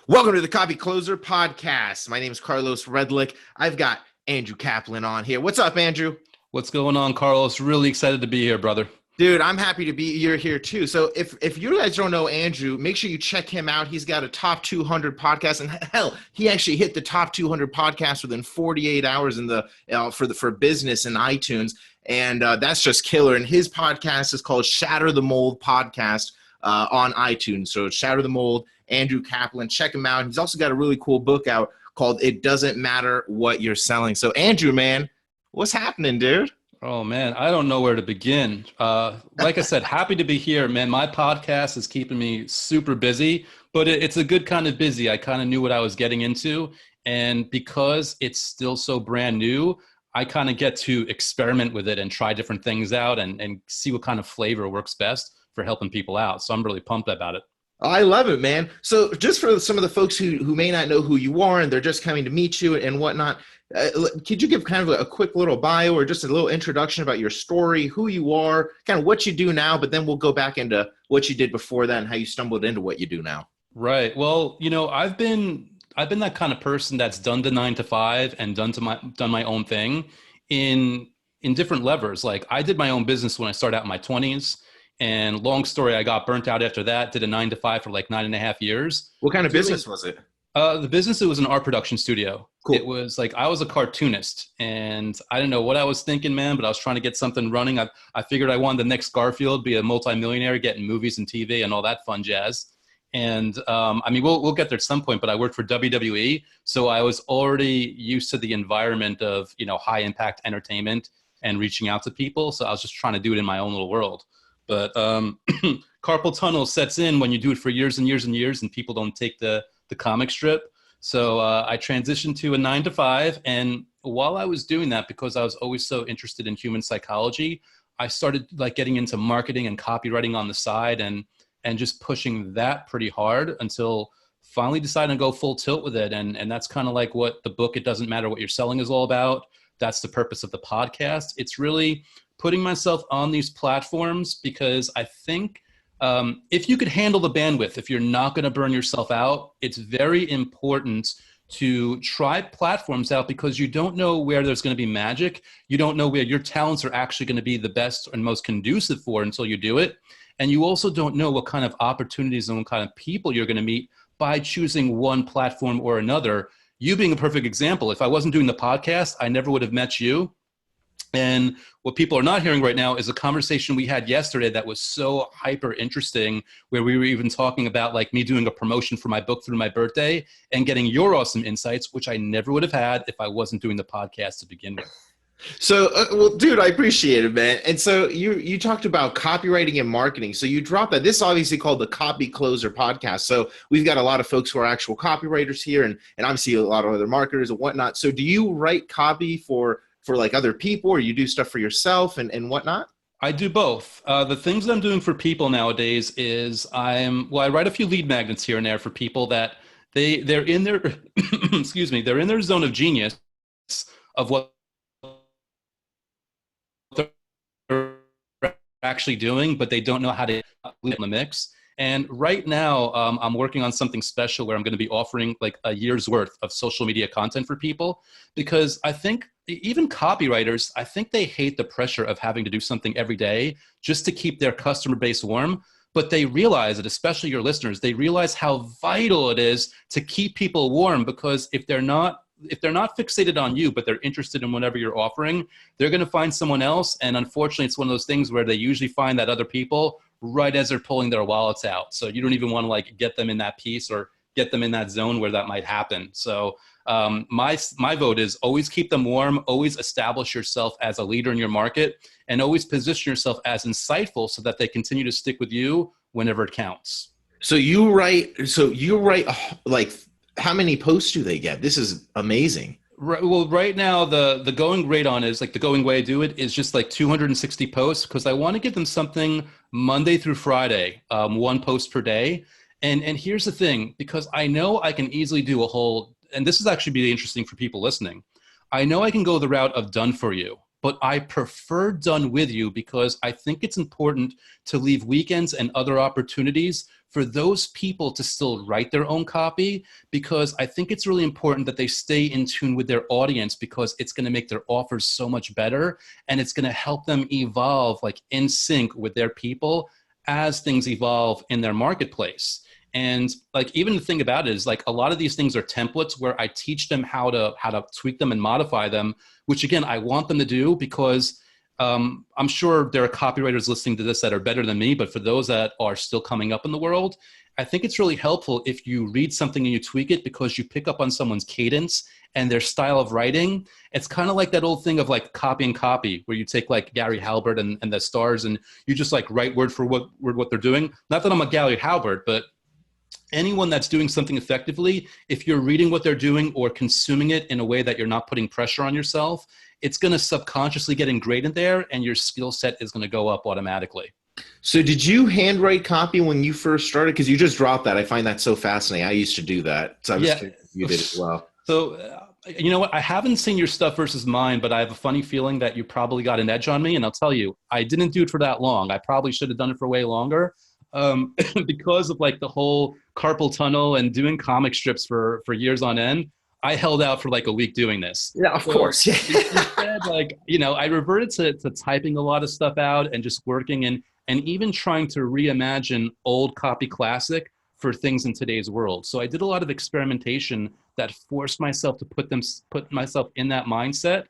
Welcome to the Copy Closer podcast. My name is Carlos Redlich. I've got Andrew Kaplan on here. What's up, Andrew? What's going on, Carlos? Really excited to be here, brother. Dude, I'm happy to be here too. So if you guys don't know Andrew, make sure you check him out. He's got a top 200 podcast, and hell, he actually hit the top 200 podcasts within 48 hours in the for business in iTunes, and that's just killer. And his podcast is called Shatter the Mold Podcast on iTunes. So Shatter the Mold, Andrew Kaplan, check him out. He's also got a really cool book out called It Doesn't Matter What You're Selling. So Andrew, man, what's happening, dude? Oh, man, I don't know where to begin. Like I said, happy to be here, man. My podcast is keeping me super busy, but it's a good kind of busy. I kind of knew what I was getting into. And because it's still so brand new, I kind of get to experiment with it and try different things out and see what kind of flavor works best for helping people out. So I'm really pumped about it. I love it, man. So just for some of the folks who may not know who you are and they're just coming to meet you and whatnot, could you give kind of a quick little bio or just a little introduction about your story, who you are, kind of what you do now, but then we'll go back into what you did before that and how you stumbled into what you do now. Right. Well, I've been that kind of person that's done the 9 to 5 and done my own thing in different levers. Like I did my own business when I started out in my 20s. And long story, I got burnt out after that, did a 9 to 5 for like 9.5 years. What kind of business was it? The business, it was an art production studio. Cool. It was like, I was a cartoonist and I didn't know what I was thinking, man, but I was trying to get something running. I figured I wanted the next Garfield, be a multimillionaire, getting movies and TV and all that fun jazz. And we'll get there at some point, but I worked for WWE. So I was already used to the environment of, high impact entertainment and reaching out to people. So I was just trying to do it in my own little world. But carpal tunnel sets in when you do it for years and years and years and people don't take the comic strip. So I transitioned to a 9 to 5. And while I was doing that, because I was always so interested in human psychology, I started like getting into marketing and copywriting on the side and just pushing that pretty hard until finally deciding to go full tilt with it. And that's kind of like what the book, It Doesn't Matter What You're Selling, is all about. That's the purpose of the podcast. It's really putting myself on these platforms because I think if you could handle the bandwidth, if you're not going to burn yourself out, it's very important to try platforms out because you don't know where there's going to be magic. You don't know where your talents are actually going to be the best and most conducive for until you do it. And you also don't know what kind of opportunities and what kind of people you're going to meet by choosing one platform or another. You being a perfect example. If I wasn't doing the podcast, I never would have met you. And what people are not hearing right now is a conversation we had yesterday that was so hyper interesting, where we were even talking about like me doing a promotion for my book through my birthday and getting your awesome insights, which I never would have had if I wasn't doing the podcast to begin with. So, well, dude, I appreciate it, man. And so you talked about copywriting and marketing. So you dropped that. This is obviously called the Copy Closer podcast. So we've got a lot of folks who are actual copywriters here and obviously a lot of other marketers and whatnot. So do you write copy for like other people, or you do stuff for yourself and whatnot? I do both. The things that I'm doing for people nowadays is I write a few lead magnets here and there for people that they're in their, they're in their zone of genius of what they're actually doing, but they don't know how to lead in the mix. And right now, I'm working on something special where I'm going to be offering like a year's worth of social media content for people, because I think even copywriters, I think they hate the pressure of having to do something every day just to keep their customer base warm. But they realize it, especially your listeners, they realize how vital it is to keep people warm, because if they're not fixated on you, but they're interested in whatever you're offering, they're going to find someone else. And unfortunately, it's one of those things where they usually find that other people right as they're pulling their wallets out. So you don't even want to like get them in that piece or get them in that zone where that might happen. So my vote is always keep them warm, always establish yourself as a leader in your market, and always position yourself as insightful so that they continue to stick with you whenever it counts. So you write like, how many posts do they get? This is amazing. Right, well, right now, the going rate on is like the going way I do it is just like 260 posts, because I want to give them something Monday through Friday, one post per day. And here's the thing, because I know I can easily do a whole, and this is actually be interesting for people listening. I know I can go the route of done for you, but I prefer done with you because I think it's important to leave weekends and other opportunities for those people to still write their own copy, because I think it's really important that they stay in tune with their audience, because it's going to make their offers so much better, and it's going to help them evolve like in sync with their people as things evolve in their marketplace. And like, even the thing about it is like, a lot of these things are templates where I teach them how to tweak them and modify them, which again, I want them to do, because I'm sure there are copywriters listening to this that are better than me, but for those that are still coming up in the world, I think it's really helpful if you read something and you tweak it, because you pick up on someone's cadence and their style of writing. It's kind of like that old thing of like copy and copy, where you take like Gary Halbert and the stars, and you just like write word for word what they're doing. Not that I'm a Gary Halbert, but anyone that's doing something effectively, if you're reading what they're doing or consuming it in a way that you're not putting pressure on yourself, it's going to subconsciously get ingrained there, and your skill set is going to go up automatically. So did you handwrite copy when you first started? Because you just dropped that. I find that so fascinating. I used to do that. So I was curious if you did as well. So, you know what? I haven't seen your stuff versus mine, but I have a funny feeling that you probably got an edge on me. And I'll tell you, I didn't do it for that long. I probably should have done it for way longer. Because of like the whole carpal tunnel and doing comic strips for years on end, I held out for like a week doing this. Yeah, of course. Instead, like, you know, I reverted to typing a lot of stuff out and just working and even trying to reimagine old copy classic for things in today's world. So I did a lot of experimentation that forced myself to put myself in that mindset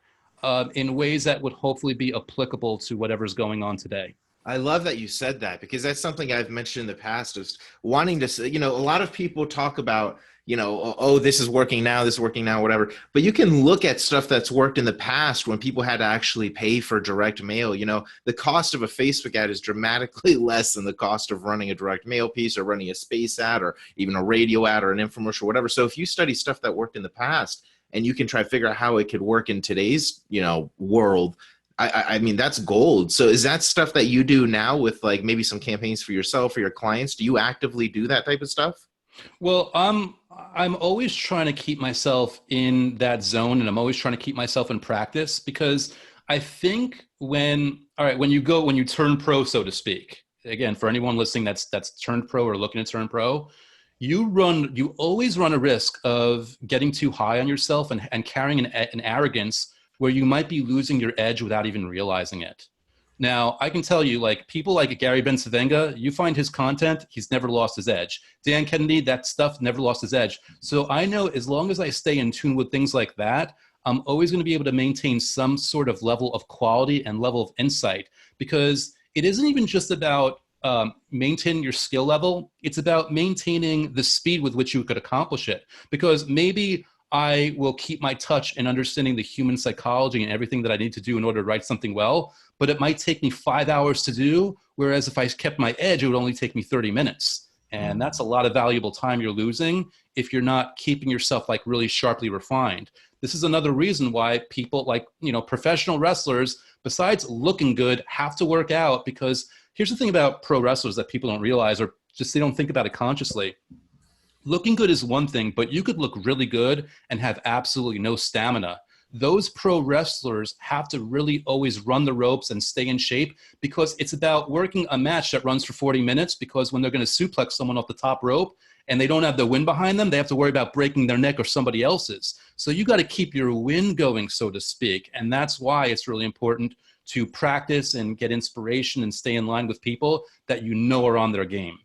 in ways that would hopefully be applicable to whatever's going on today. I love that you said that, because that's something I've mentioned in the past, is wanting to, you know, a lot of people talk about, you know, oh, this is working now, this is working now, whatever. But you can look at stuff that's worked in the past when people had to actually pay for direct mail. You know, the cost of a Facebook ad is dramatically less than the cost of running a direct mail piece or running a space ad or even a radio ad or an infomercial, whatever. So if you study stuff that worked in the past and you can try to figure out how it could work in today's, you know, world, I mean, that's gold. So is that stuff that you do now with like maybe some campaigns for yourself or your clients? Do you actively do that type of stuff? Well, I'm always trying to keep myself in that zone, and I'm always trying to keep myself in practice, because I think when you turn pro, so to speak, again, for anyone listening that's turned pro or looking to turn pro, you always run a risk of getting too high on yourself and carrying an arrogance where you might be losing your edge without even realizing it. Now, I can tell you, like, people like Gary Bencivenga, you find his content, he's never lost his edge. Dan Kennedy, that stuff never lost his edge. So I know as long as I stay in tune with things like that, I'm always going to be able to maintain some sort of level of quality and level of insight, because it isn't even just about maintaining your skill level. It's about maintaining the speed with which you could accomplish it. Because maybe I will keep my touch in understanding the human psychology and everything that I need to do in order to write something well, but it might take me 5 hours to do, whereas if I kept my edge, it would only take me 30 minutes. And that's a lot of valuable time you're losing if you're not keeping yourself like really sharply refined. This is another reason why people like, you know, professional wrestlers, besides looking good, have to work out, because here's the thing about pro wrestlers that people don't realize, or just they don't think about it consciously. Looking good is one thing, but you could look really good and have absolutely no stamina. Those pro wrestlers have to really always run the ropes and stay in shape, because it's about working a match that runs for 40 minutes, because when they're going to suplex someone off the top rope and they don't have the wind behind them, they have to worry about breaking their neck or somebody else's. So you got to keep your wind going, so to speak. And that's why it's really important to practice and get inspiration and stay in line with people that you know are on their game.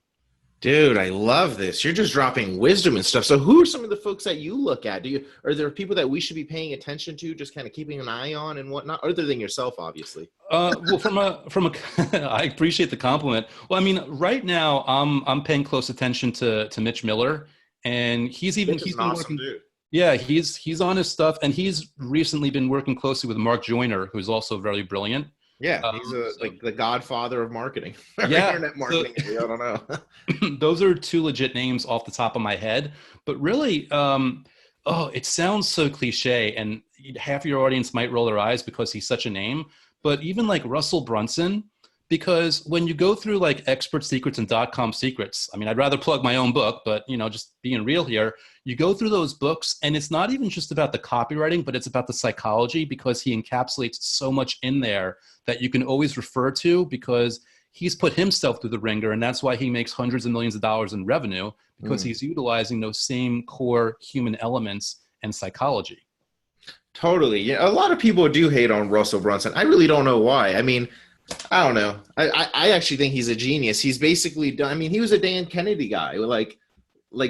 Dude, I love this. You're just dropping wisdom and stuff. So who are some of the folks that you look at? Are there people that we should be paying attention to, just kind of keeping an eye on and whatnot, other than yourself, obviously? Well, I appreciate the compliment. Well, I mean, right now I'm paying close attention to Mitch Miller, and he's been awesome working. Dude. Yeah, he's on his stuff, and he's recently been working closely with Mark Joyner, who's also very brilliant. Yeah, he's like the godfather of marketing. Yeah, internet marketing. I don't know. Those are two legit names off the top of my head, but really, it sounds so cliche, and half of your audience might roll their eyes because he's such a name. But even like Russell Brunson, because when you go through like expert secrets and .com secrets, I mean, I'd rather plug my own book, but just being real here, you go through those books and it's not even just about the copywriting, but it's about the psychology, because he encapsulates so much in there that you can always refer to, because he's put himself through the ringer, and that's why he makes hundreds of millions of dollars in revenue, because he's utilizing those same core human elements and psychology. Totally. Yeah, a lot of people do hate on Russell Brunson. I really don't know why. I mean, I don't know. I actually think he's a genius. He's basically done. I mean, he was a Dan Kennedy guy. Like,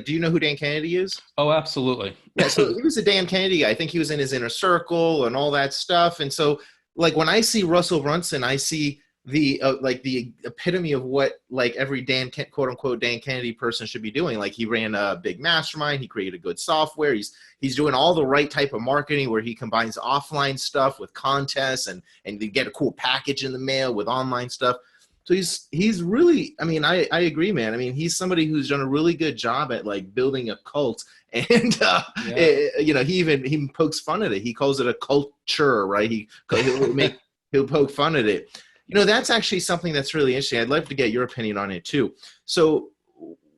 do you know who Dan Kennedy is? Oh, absolutely. Yeah. So he was a Dan Kennedy guy. I think he was in his inner circle and all that stuff. And so, like, when I see Russell Brunson, I see the the epitome of what like every quote unquote Dan Kennedy person should be doing. Like, he ran a big mastermind. He created good software. He's doing all the right type of marketing, where he combines offline stuff with contests, and you get a cool package in the mail with online stuff. So he's really, I mean, I agree, man. I mean, he's somebody who's done a really good job at like building a cult. And he even pokes fun at it. He calls it a culture, right? He'll poke fun at it. That's actually something that's really interesting. I'd love to get your opinion on it too. So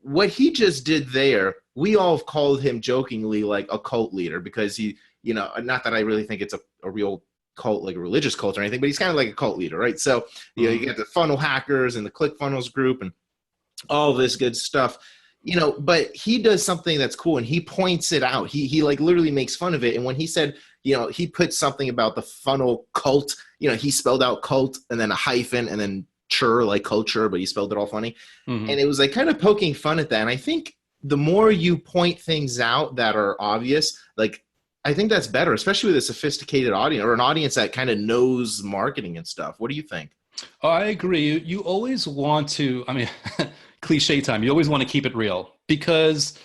what he just did there, we all have called him jokingly like a cult leader, because he, not that I really think it's a real cult, like a religious cult or anything, but he's kind of like a cult leader, right? So, you get the funnel hackers and the ClickFunnels group and all this good stuff, but he does something that's cool, and he points it out. He like literally makes fun of it. And when he said, he put something about the funnel cult, he spelled out cult and then a hyphen and then chur, like culture, but he spelled it all funny. And it was like kind of poking fun at that. And I think the more you point things out that are obvious, like, I think that's better, especially with a sophisticated audience, or an audience that kind of knows marketing and stuff. What do you think? Oh, I agree. You always want to, I mean, cliche time, you always want to keep it real, because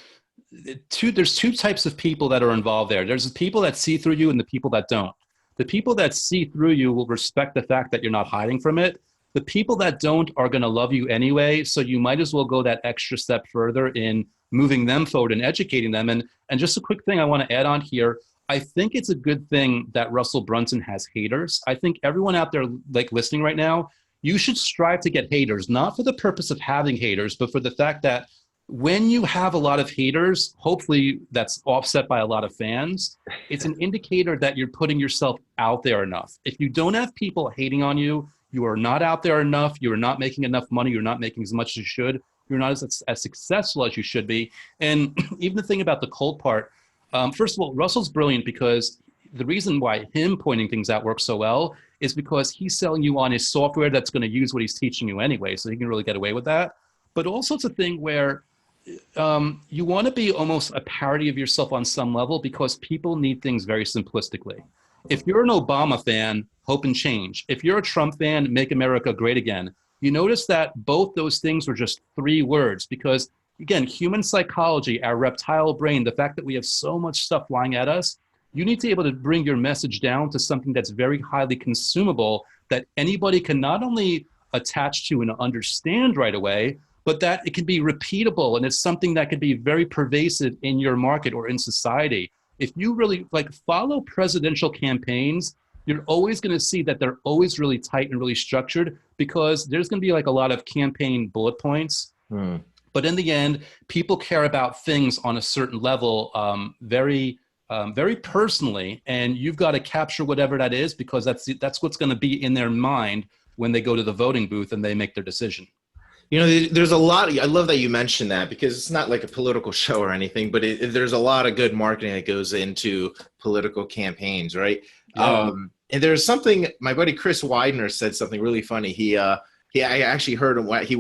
there's two types of people that are involved there. There's the people that see through you and the people that don't. The people that see through you will respect the fact that you're not hiding from it. The people that don't are going to love you anyway, so you might as well go that extra step further in moving them forward and educating them. And just a quick thing I want to add on here, I think it's a good thing that Russell Brunson has haters. I think everyone out there like listening right now, you should strive to get haters, not for the purpose of having haters, but for the fact that when you have a lot of haters, hopefully that's offset by a lot of fans, it's an indicator that you're putting yourself out there enough. If you don't have people hating on you, you are not out there enough, you are not making enough money, you're not making as much as you should, you're not as successful as you should be. And even the thing about the cold part, first of all, Russell's brilliant, because the reason why him pointing things out works so well is because he's selling you on his software that's going to use what he's teaching you anyway, so he can really get away with that. But also it's a thing where you want to be almost a parody of yourself on some level, because people need things very simplistically. If you're an Obama fan, hope and change. If you're a Trump fan, make America great again. You notice that both those things were just 3 words, because again, human psychology, our reptile brain, the fact that we have so much stuff flying at us, you need to be able to bring your message down to something that's very highly consumable, that anybody can not only attach to and understand right away, but that it can be repeatable, and it's something that could be very pervasive in your market or in society. If you really follow presidential campaigns, you're always going to see that they're always really tight and really structured, because there's going to be a lot of campaign bullet points. But in the end, people care about things on a certain level, very personally, and you've got to capture whatever that is, because that's what's going to be in their mind when they go to the voting booth and they make their decision. There's a lot. I love that you mentioned that, because it's not like a political show or anything, but there's a lot of good marketing that goes into political campaigns, right? Yeah. And there's something, my buddy Chris Widener said something really funny. I actually heard him. He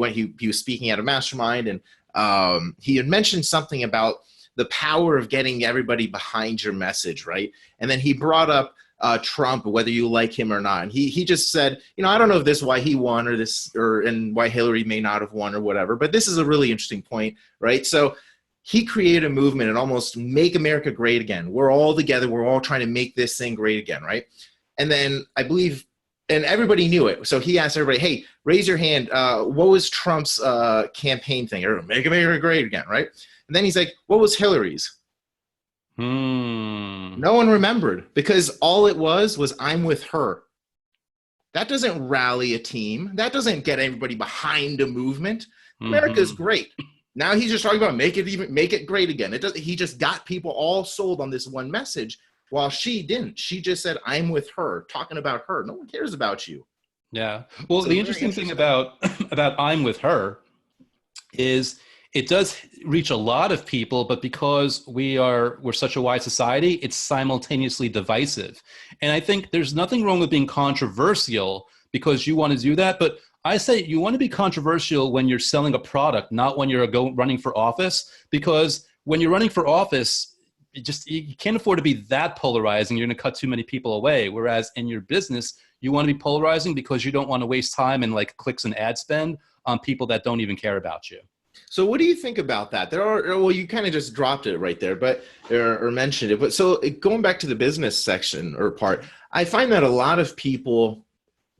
was speaking at a mastermind, and he had mentioned something about the power of getting everybody behind your message, right? And then he brought up Trump, whether you like him or not. And he just said, I don't know if this is why he won and why Hillary may not have won or whatever, but this is a really interesting point, right? So he created a movement and almost make America great again. We're all together. We're all trying to make this thing great again, right? And then I believe, and everybody knew it. So he asked everybody, hey, raise your hand. What was Trump's campaign thing? Or make America great again, right? And then he's like, what was Hillary's? No one remembered, because all it was I'm with her. That doesn't rally a team. That doesn't get everybody behind a movement. America's great. Now he's just talking about make it great again. He just got people all sold on this one message, while she didn't. She just said, I'm with her, talking about her. No one cares about you. Yeah. Well, the interesting thing about I'm with her is it does reach a lot of people, but because we're such a wide society, it's simultaneously divisive. And I think there's nothing wrong with being controversial because you want to do that. But I say you want to be controversial when you're selling a product, not when you're running for office, because when you're running for office, you can't afford to be that polarizing. You're going to cut too many people away. Whereas in your business, you want to be polarizing because you don't want to waste time and like clicks and ad spend on people that don't even care about you. So what do you think about that? Well, you kind of just dropped it right there, but or mentioned it. But so going back to the business section or part, I find that a lot of people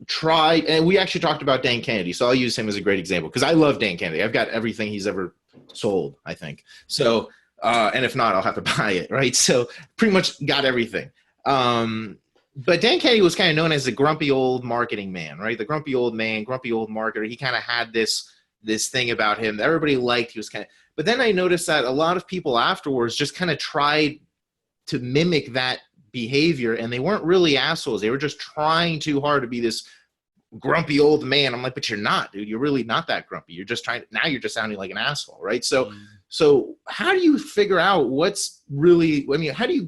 try, and we actually talked about Dan Kennedy, so I'll use him as a great example because I love Dan Kennedy. I've got everything he's ever sold, I think. So, and if not, I'll have to buy it, right? So pretty much got everything. But Dan Kennedy was kind of known as the grumpy old marketing man, right? The grumpy old man, grumpy old marketer. He kind of had this thing about him that everybody liked. He was but then I noticed that a lot of people afterwards just kind of tried to mimic that behavior, and they weren't really assholes. They were just trying too hard to be this grumpy old man. I'm like, but you're not, dude. You're really not that grumpy. You're just now you're just sounding like an asshole, right? So how do you figure out what's really, I mean, how do you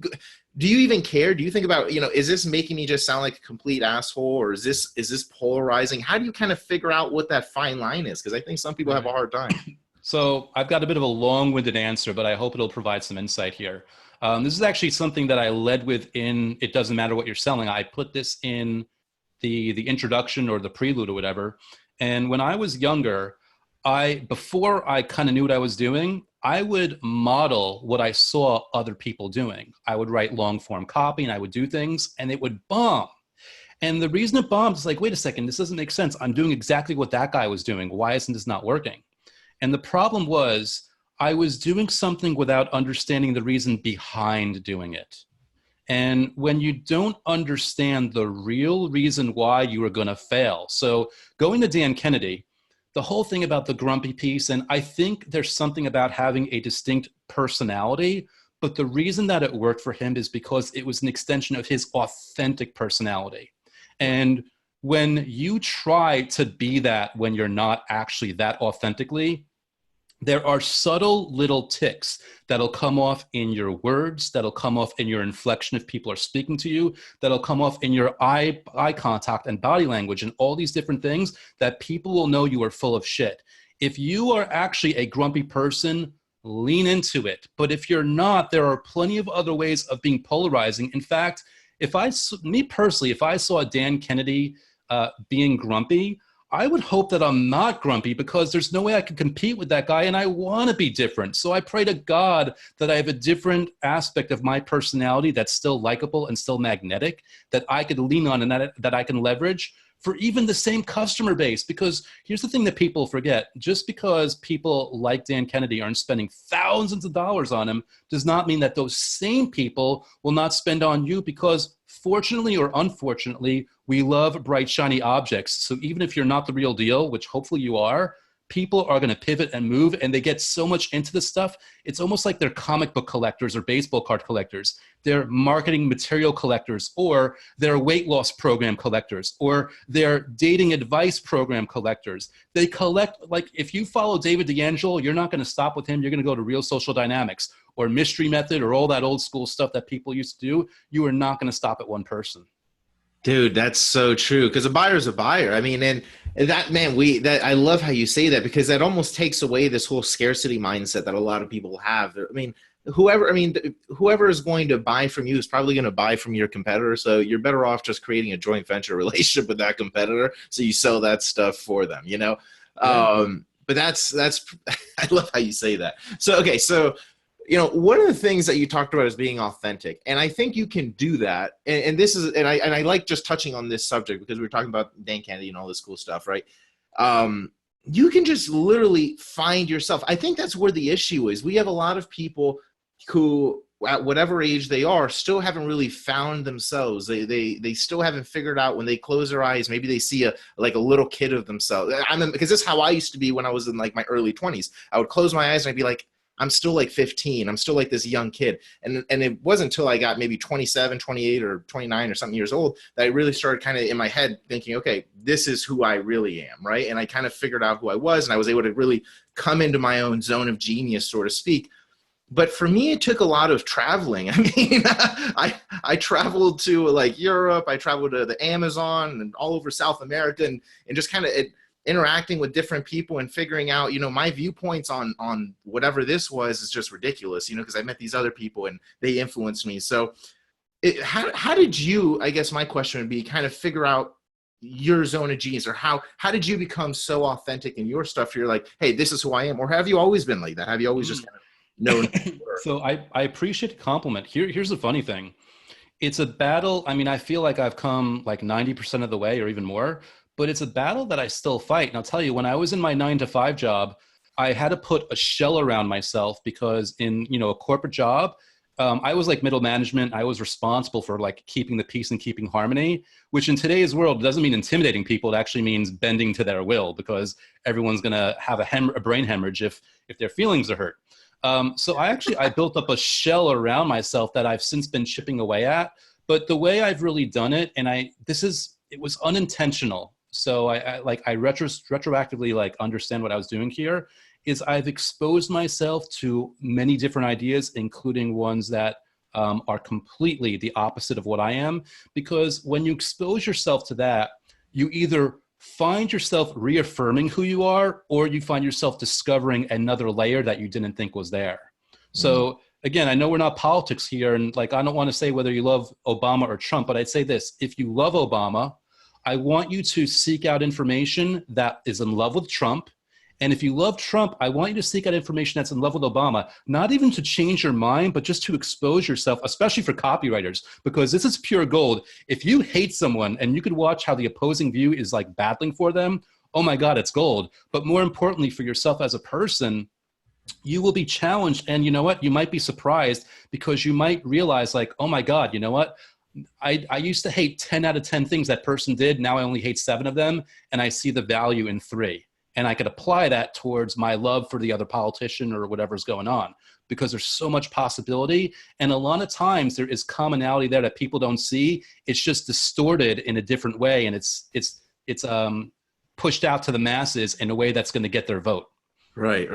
even care? Do you think about, is this making me just sound like a complete asshole, or is this polarizing? How do you kind of figure out what that fine line is? Because I think some people have a hard time. So I've got a bit of a long-winded answer, but I hope it'll provide some insight here. This is actually something that I led with in It Doesn't Matter What You're Selling. I put this in the introduction or the prelude or whatever. And when I was younger, before I kind of knew what I was doing, I would model what I saw other people doing. I would write long form copy and I would do things and it would bomb. And the reason it bombed is like, wait a second, this doesn't make sense. I'm doing exactly what that guy was doing. Why isn't this not working? And the problem was I was doing something without understanding the reason behind doing it. And when you don't understand the real reason why you are going to fail. So going to Dan Kennedy, the whole thing about the grumpy piece, and I think there's something about having a distinct personality, but the reason that it worked for him is because it was an extension of his authentic personality. And when you try to be that when you're not actually that authentically, there are subtle little ticks that'll come off in your words, that'll come off in your inflection if people are speaking to you, that'll come off in your eye contact and body language and all these different things that people will know you are full of shit. If you are actually a grumpy person, lean into it. But if you're not, there are plenty of other ways of being polarizing. In fact, if I saw Dan Kennedy being grumpy, I would hope that I'm not grumpy because there's no way I can compete with that guy and I want to be different. So I pray to God that I have a different aspect of my personality that's still likable and still magnetic that I could lean on and that I can leverage for even the same customer base. Because here's the thing that people forget. Just because people like Dan Kennedy aren't spending thousands of dollars on him does not mean that those same people will not spend on you, because fortunately or unfortunately, we love bright, shiny objects. So even if you're not the real deal, which hopefully you are, people are going to pivot and move, and they get so much into this stuff. It's almost like they're comic book collectors or baseball card collectors. They're marketing material collectors, or they're weight loss program collectors, or they're dating advice program collectors. They collect, like if you follow David D'Angelo, you're not going to stop with him. You're going to go to Real Social Dynamics or Mystery Method or all that old school stuff that people used to do. You are not going to stop at one person. Dude, that's so true. Because a buyer's a buyer. I mean, and that, man, I love how you say that, because that almost takes away this whole scarcity mindset that a lot of people have. I mean, whoever is going to buy from you is probably going to buy from your competitor. So you're better off just creating a joint venture relationship with that competitor, so you sell that stuff for them, Yeah. But that's I love how you say that. So, okay. So, one of the things that you talked about is being authentic. And I think you can do that. And this is, and I like just touching on this subject because we were talking about Dan Kennedy and all this cool stuff, right? You can just literally find yourself. I think that's where the issue is. We have a lot of people who at whatever age they are, still haven't really found themselves. They still haven't figured out, when they close their eyes, maybe they see a little kid of themselves. Because this is how I used to be when I was in like my early 20s. I would close my eyes and I'd be like, I'm still like 15. I'm still like this young kid. And it wasn't until I got maybe 27, 28 or 29 or something years old that I really started kind of in my head thinking, okay, this is who I really am, right? And I kind of figured out who I was, and I was able to really come into my own zone of genius, so to speak. But for me, it took a lot of traveling. I mean, I traveled to like Europe, I traveled to the Amazon and all over South America, and just kind of interacting with different people and figuring out, my viewpoints on whatever this was is just ridiculous, because I met these other people and they influenced me. So how did you, I guess my question would be, kind of figure out your zone of genius, or how did you become so authentic in your stuff? You're like, hey, this is who I am. Or have you always been like that? Have you always just kind of known? So I appreciate the compliment. Here's the funny thing. It's a battle. I mean, I feel like I've come like 90% of the way or even more, but it's a battle that I still fight. And I'll tell you, when I was in my 9-to-5 job, I had to put a shell around myself, because in, a corporate job, I was like middle management. I was responsible for like keeping the peace and keeping harmony, which in today's world doesn't mean intimidating people. It actually means bending to their will, because everyone's going to have a brain hemorrhage if their feelings are hurt. So I built up a shell around myself that I've since been chipping away at. But the way I've really done it, and it was unintentional. So I retroactively like understand what I was doing here, is I've exposed myself to many different ideas, including ones that are completely the opposite of what I am. Because when you expose yourself to that, you either find yourself reaffirming who you are, or you find yourself discovering another layer that you didn't think was there. So again, I know we're not politics here, and like, I don't want to say whether you love Obama or Trump, but I'd say this: if you love Obama, I want you to seek out information that is in love with Trump. And if you love Trump, I want you to seek out information that's in love with Obama, not even to change your mind, but just to expose yourself, especially for copywriters, because this is pure gold. If you hate someone and you could watch how the opposing view is like battling for them, oh my God, it's gold. But more importantly, for yourself as a person, you will be challenged. And you know what? You might be surprised, because you might realize like, oh my God, you know what? I used to hate 10 out of 10 things that person did. Now I only hate 7 of them. And I see the value in 3. And I could apply that towards my love for the other politician or whatever's going on, because there's so much possibility. And a lot of times there is commonality there that people don't see. It's just distorted in a different way. And it's pushed out to the masses in a way that's going to get their vote. Right.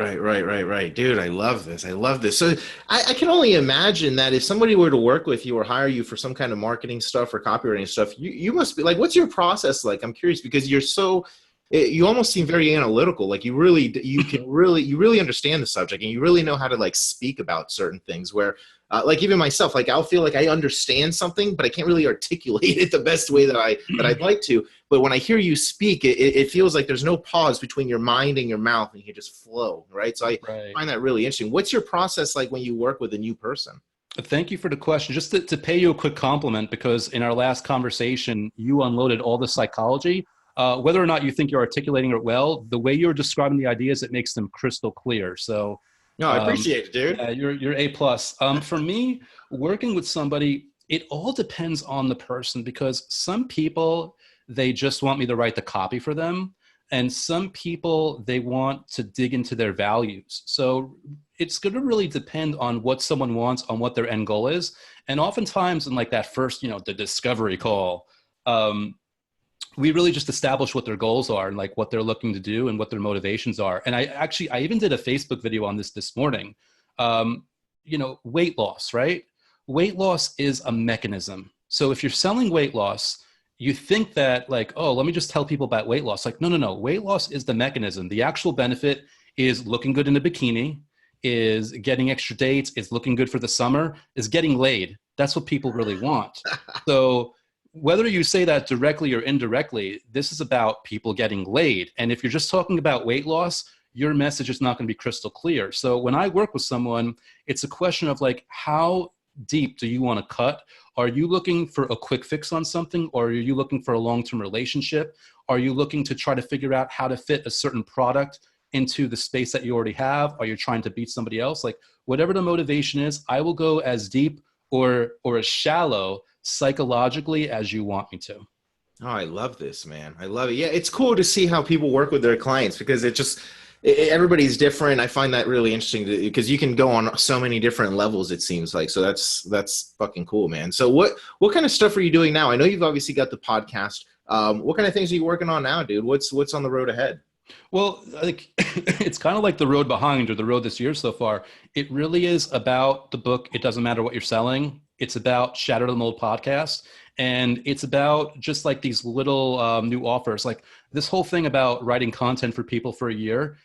Dude, I love this. So I can only imagine that if somebody were to work with you or hire you for some kind of marketing stuff or copywriting stuff, you must be like, what's your process like? I'm curious, because you almost seem very analytical. Like you really understand the subject, and you really know how to like speak about certain things, where like even myself, like I'll feel like I understand something, but I can't really articulate it the best way that I'd like to. But when I hear you speak, it feels like there's no pause between your mind and your mouth, and you can just flow, right? So I find that really interesting. What's your process like when you work with a new person? Thank you for the question. Just to pay you a quick compliment, because in our last conversation, you unloaded all the psychology. Whether or not you think you're articulating it well, the way you're describing the ideas, it makes them crystal clear. So no, I appreciate it, dude. Yeah, you're A+. For me, working with somebody, it all depends on the person, because some people, they just want me to write the copy for them. And some people, they want to dig into their values. So it's going to really depend on what someone wants, on what their end goal is. And oftentimes in like that first, the discovery call, we really just establish what their goals are and like what they're looking to do and what their motivations are. And I even did a Facebook video on this morning. Weight loss, right? Weight loss is a mechanism. So if you're selling weight loss, you think that like, oh, let me just tell people about weight loss. Like, no. Weight loss is the mechanism. The actual benefit is looking good in a bikini, is getting extra dates, is looking good for the summer, is getting laid. That's what people really want. So whether you say that directly or indirectly, this is about people getting laid. And if you're just talking about weight loss, your message is not going to be crystal clear. So when I work with someone, it's a question of like, how deep do you want to cut? Are you looking for a quick fix on something, or are you looking for a long-term relationship? Are you looking to try to figure out how to fit a certain product into the space that you already have? Are you trying to beat somebody else? Like whatever the motivation is, I will go as deep or as shallow psychologically as you want me to. Oh, I love this, man. I love it. Yeah, it's cool to see how people work with their clients because everybody's different. I find that really interesting because you can go on so many different levels, it seems like. So that's fucking cool, man. So what kind of stuff are you doing now? I know you've obviously got the podcast. What kind of things are you working on now, dude? What's on the road ahead? Well, like it's kind of like the road behind or the road this year so far. It really is about the book. It doesn't matter what you're selling. It's about Shatter the Mold podcast. And it's about just like these little new offers, like this whole thing about writing content for people for a year.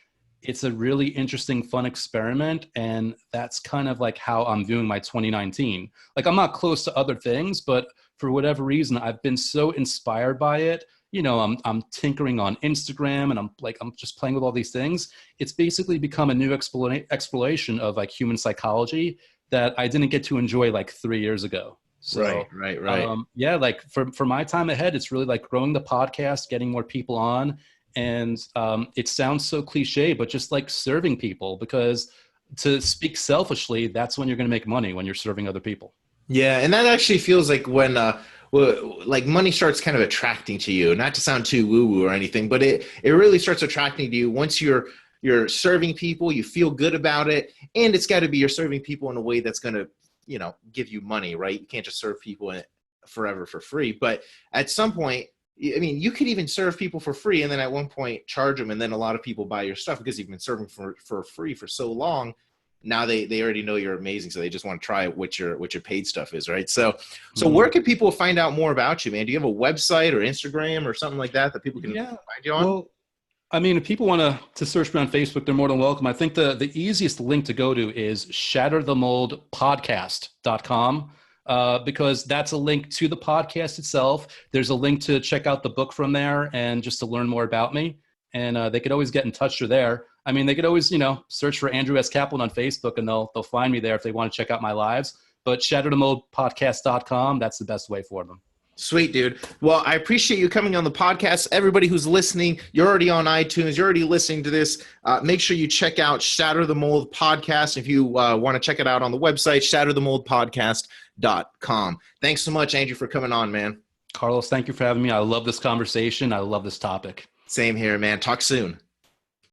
It's a really interesting, fun experiment. And that's kind of like how I'm viewing my 2019. Like I'm not close to other things, but for whatever reason, I've been so inspired by it. You know, I'm tinkering on Instagram and I'm just playing with all these things. It's basically become a new exploration of like human psychology that I didn't get to enjoy like 3 years ago. So, right. Yeah, like for my time ahead, it's really like growing the podcast, getting more people on. And it sounds so cliche, but just like serving people, because to speak selfishly, that's when you're going to make money, when you're serving other people. Yeah. And that actually feels like when, like money starts kind of attracting to you, not to sound too woo-woo or anything, but it really starts attracting to you once you're serving people, you feel good about it. And it's got to be you're serving people in a way that's going to, you know, give you money, right? You can't just serve people forever for free. But at some point, I mean, you could even serve people for free and then at one point charge them. And then a lot of people buy your stuff because you've been serving for free for so long. Now they already know you're amazing. So they just want to try what your paid stuff is, right? So where can people find out more about you, man? Do you have a website or Instagram or something like that people can find you on? Well, I mean, if people want to search me on Facebook, they're more than welcome. I think the easiest link to go to is shatterthemoldpodcast.com because that's a link to the podcast itself. There's a link to check out the book from there and just to learn more about me. And they could always get in touch through there. I mean, they could always, you know, search for Andrew S. Kaplan on Facebook and they'll find me there if they want to check out my lives. But shatterthemoldpodcast.com, that's the best way for them. Sweet, dude. Well, I appreciate you coming on the podcast. Everybody who's listening, you're already on iTunes. You're already listening to this. Make sure you check out Shatter the Mold podcast. If you want to check it out on the website, shatterthemoldpodcast.com. Thanks so much, Andrew, for coming on, man. Carlos, thank you for having me. I love this conversation. I love this topic. Same here, man. Talk soon.